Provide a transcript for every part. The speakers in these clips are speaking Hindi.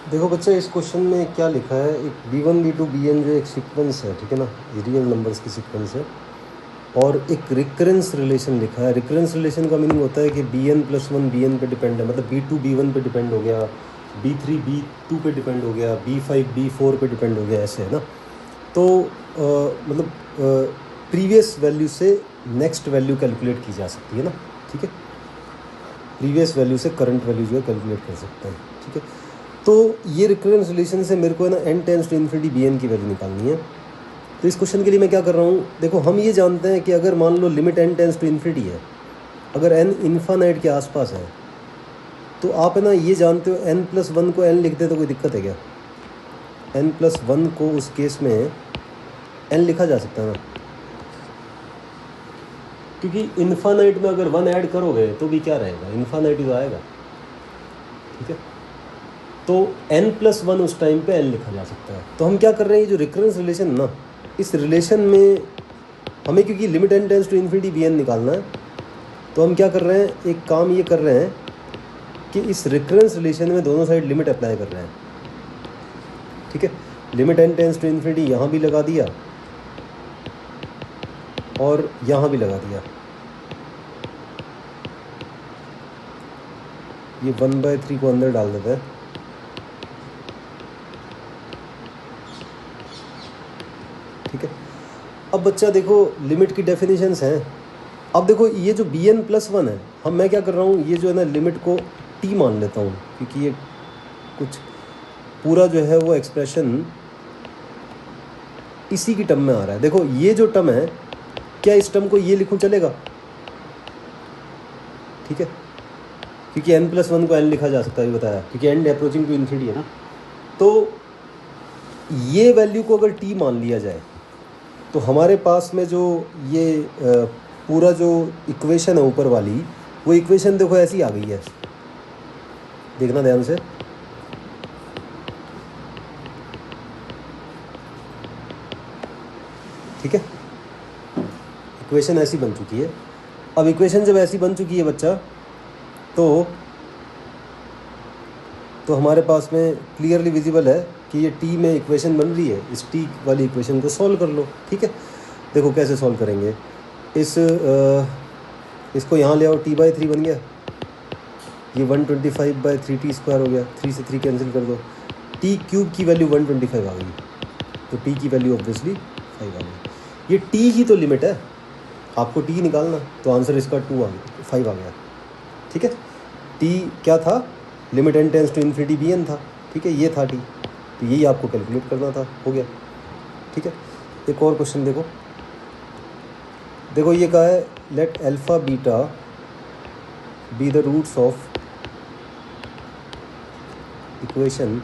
देखो बच्चा, इस क्वेश्चन में क्या लिखा है, एक B1 B2 Bn जो एक सीक्वेंस है, ठीक है ना, रियल नंबर्स की सीक्वेंस है, और एक रिकरेंस रिलेशन लिखा है। रिकरेंस रिलेशन का मीनिंग होता है कि Bn+1 Bn पे डिपेंड है, मतलब B2 B1 पे डिपेंड हो गया, B3 B2 पे डिपेंड हो गया, B5 B4 पे डिपेंड हो गया, ऐसे है ना। तो मतलब प्रीवियस वैल्यू से नेक्स्ट वैल्यू कैलकुलेट की जा सकती है ना, ठीक है। प्रीवियस वैल्यू से करंट वैल्यू जो है कैलकुलेट कर सकते हैं, ठीक है। तो ये रिकरेंस रिलेशन से मेरे को है ना n →∞ Bn की वैल्यू निकालनी है। तो इस क्वेश्चन के लिए मैं क्या कर रहा हूँ, देखो हम ये जानते हैं कि अगर मान लो लिमिट n →∞ है, अगर n इन्फानाइट के आसपास है, तो आप है ना ये जानते हो n+1 को n लिखते तो कोई दिक्कत है क्या? n+1 को उस केस में n लिखा जा सकता है ना, क्योंकि इन्फानाइट में अगर 1 ऐड करोगे तो भी क्या रहेगा, इन्फानाइट ही तो आएगा, ठीक है। तो n+1 उस टाइम पे n लिखा जा सकता है। तो हम क्या कर रहे हैं, ये जो रिकरेंस रिलेशन ना, इस रिलेशन में हमें क्योंकि लिमिट n →∞ Bn निकालना है, तो हम क्या कर रहे हैं, एक काम ये कर रहे हैं कि इस रिकरेंस रिलेशन में दोनों साइड लिमिट अप्लाई कर रहे हैं, ठीक है। लिमिट n →∞ यहाँ भी लगा दिया और यहाँ भी लगा दिया। ये 1/3 को अंदर डाल देते हैं, ठीक है। अब बच्चा देखो, लिमिट की डेफिनेशंस हैं। अब देखो ये जो Bn+1 है, मैं क्या कर रहा हूँ, ये जो है ना लिमिट को t मान लेता हूँ, क्योंकि ये कुछ पूरा जो है वो एक्सप्रेशन इसी की टर्म में आ रहा है। देखो ये जो टर्म है, क्या इस टर्म को ये लिखूँ चलेगा? ठीक है, क्योंकि n+1 को n लिखा जा सकता है, बताया, क्योंकि n अप्रोचिंग टू इन्फिनिटी है ना। तो ये वैल्यू को अगर t मान लिया जाए, तो हमारे पास में जो ये पूरा जो इक्वेशन है ऊपर वाली, वो इक्वेशन देखो ऐसी आ गई है, देखना ध्यान से। ठीक है, इक्वेशन ऐसी बन चुकी है। अब इक्वेशन जब ऐसी बन चुकी है बच्चा, तो हमारे पास में क्लियरली विजिबल है कि ये t में इक्वेशन बन रही है। इस t वाली इक्वेशन को सॉल्व कर लो, ठीक है। देखो कैसे सॉल्व करेंगे, इसको यहाँ ले आओ, t/3 बन गया, ये 125/3t² हो गया, 3 से 3 कैंसिल कर दो, t³ की वैल्यू 125 आ गई, तो t की वैल्यू ऑब्वियसली 5 आ गई। ये t ही तो लिमिट है, आपको t निकालना, तो आंसर इसका 5 आ गया, ठीक है। t क्या था, लिमिट n →∞ Bn था, ठीक है, ये था t, तो यही आपको कैलकुलेट करना था, हो गया, ठीक है। एक और क्वेश्चन देखो ये कहा है, let alpha beta be the roots of equation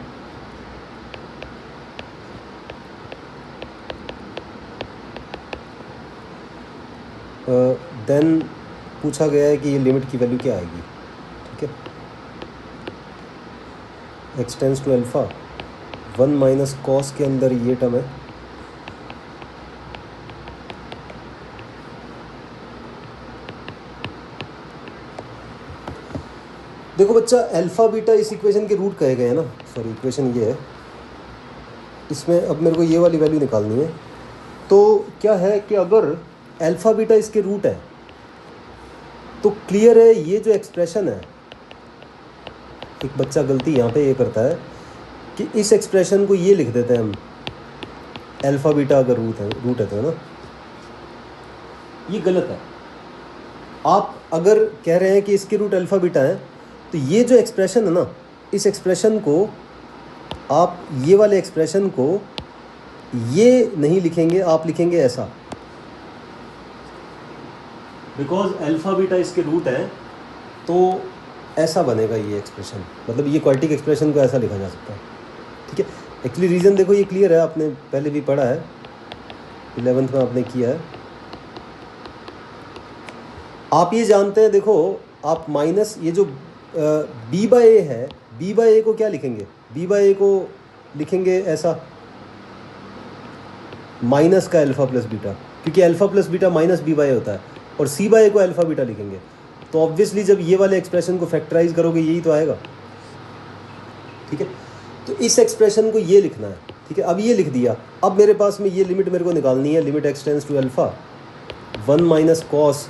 then पूछा गया है कि ये लिमिट की वैल्यू क्या आएगी, ठीक है। x tends to alpha, 1 minus cos के अंदर ये टर्म है, देखो बच्चा अल्फ़ा बीटा इस इक्वेशन के रूट कहे गए हैं ना, सॉरी इक्वेशन ये है, इसमें अब मेरे को ये वाली वैल्यू निकालनी है। तो क्या है कि अगर अल्फ़ा बीटा इसके रूट है, तो क्लियर है ये जो एक्सप्रेशन है, एक बच्चा गलती यहाँ पे ये करता है कि इस एक्सप्रेशन को ये लिख देते हैं हम, अल्फ़ा बीटा अगर रूट है तो, है ना, ये गलत है। आप अगर कह रहे हैं कि इसके रूट अल्फ़ा बीटा है, तो ये जो एक्सप्रेशन है ना, इस एक्सप्रेशन को आप, ये वाले एक्सप्रेशन को ये नहीं लिखेंगे, आप लिखेंगे ऐसा, बिकॉज अल्फ़ा बीटा इसके रूट है, तो ऐसा बनेगा ये एक्सप्रेशन, मतलब ये क्वाड्रेटिक एक्सप्रेशन को ऐसा लिखा जा सकता है, ठीक है। एक्चुअली रीज़न देखो ये क्लियर है, आपने पहले भी पढ़ा है, 11th में आपने किया है। आप ये जानते हैं, देखो आप माइनस ये जो b/a है, b/a को क्या लिखेंगे, b/a को लिखेंगे ऐसा, माइनस का अल्फ़ा प्लस बीटा, क्योंकि alpha plus beta minus b/a होता है, और c/a को अल्फ़ा बीटा लिखेंगे। तो ऑब्वियसली जब ये वाले एक्सप्रेशन को फैक्टराइज करोगे यही तो आएगा, ठीक है। तो इस एक्सप्रेशन को ये लिखना है, ठीक है। अब ये लिख दिया। अब मेरे पास में ये लिमिट मेरे को निकालनी है, limit x tends to alpha 1 minus cos,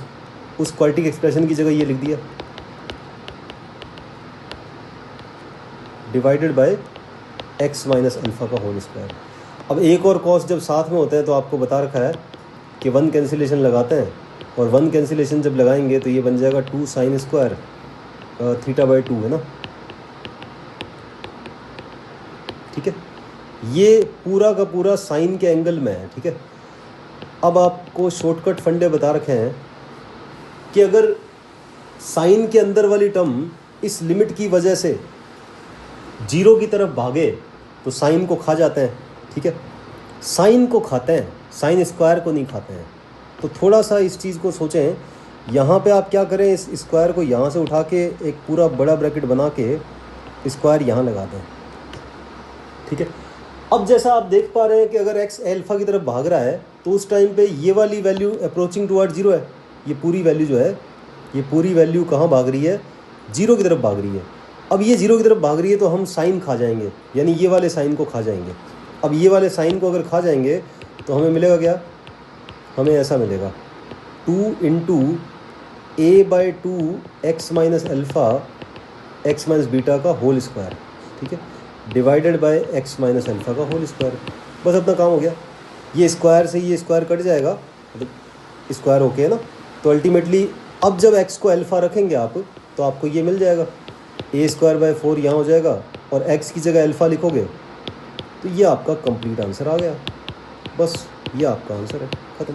उस क्वाड्रेटिक एक्सप्रेशन की जगह ये लिख दिया divided by x minus alpha का होल स्क्वायर। अब एक और कॉस जब साथ में होते हैं तो आपको बता रखा है कि 1 कैंसिलेशन लगाते हैं, और 1 कैंसिलेशन जब लगाएंगे तो ये बन जाएगा 2 साइन स्क्वायर थीटा बाई 2, है ना, ठीक है। ये पूरा का पूरा साइन के एंगल में है, ठीक है। अब आपको शॉर्टकट फंडे बता रखे हैं कि अगर साइन के अंदर वाली टर्म इस लिमिट की वजह से 0 की तरफ भागे तो साइन को खा जाते हैं, ठीक है। साइन को खाते हैं, साइन स्क्वायर को नहीं खाते हैं। तो थोड़ा सा इस चीज़ को सोचें। यहाँ पे आप क्या करें, इस स्क्वायर को यहाँ से उठा के एक पूरा बड़ा ब्रैकेट बना के स्क्वायर यहाँ लगा दें, ठीक है। अब जैसा आप देख पा रहे हैं कि अगर x अल्फ़ा की तरफ भाग रहा है तो उस टाइम पे ये वाली वैल्यू अप्रोचिंग टुवर्ड 0 है। ये पूरी वैल्यू जो है, ये पूरी वैल्यू कहाँ भाग रही है, 0 की तरफ भाग रही है। अब ये 0 की तरफ भाग रही है तो हम साइन खा जाएंगे, यानी ये वाले साइन को खा जाएंगे। अब ये वाले साइन को अगर खा जाएंगे तो हमें मिलेगा क्या, हमें ऐसा मिलेगा 2 into a/2 x minus alpha x minus beta का होल स्क्वायर, ठीक है, divided by x minus alpha का होल स्क्वायर। बस अपना काम हो गया। ये स्क्वायर से ये स्क्वायर कट जाएगा, तो स्क्वायर ओके है ना। तो अल्टीमेटली अब जब x को अल्फ़ा रखेंगे आप तो आपको ये मिल जाएगा a²/4 यहाँ हो जाएगा, और x की जगह अल्फ़ा लिखोगे तो ये आपका कंप्लीट आंसर आ गया। बस ये आपका आंसर है, ख़त्म।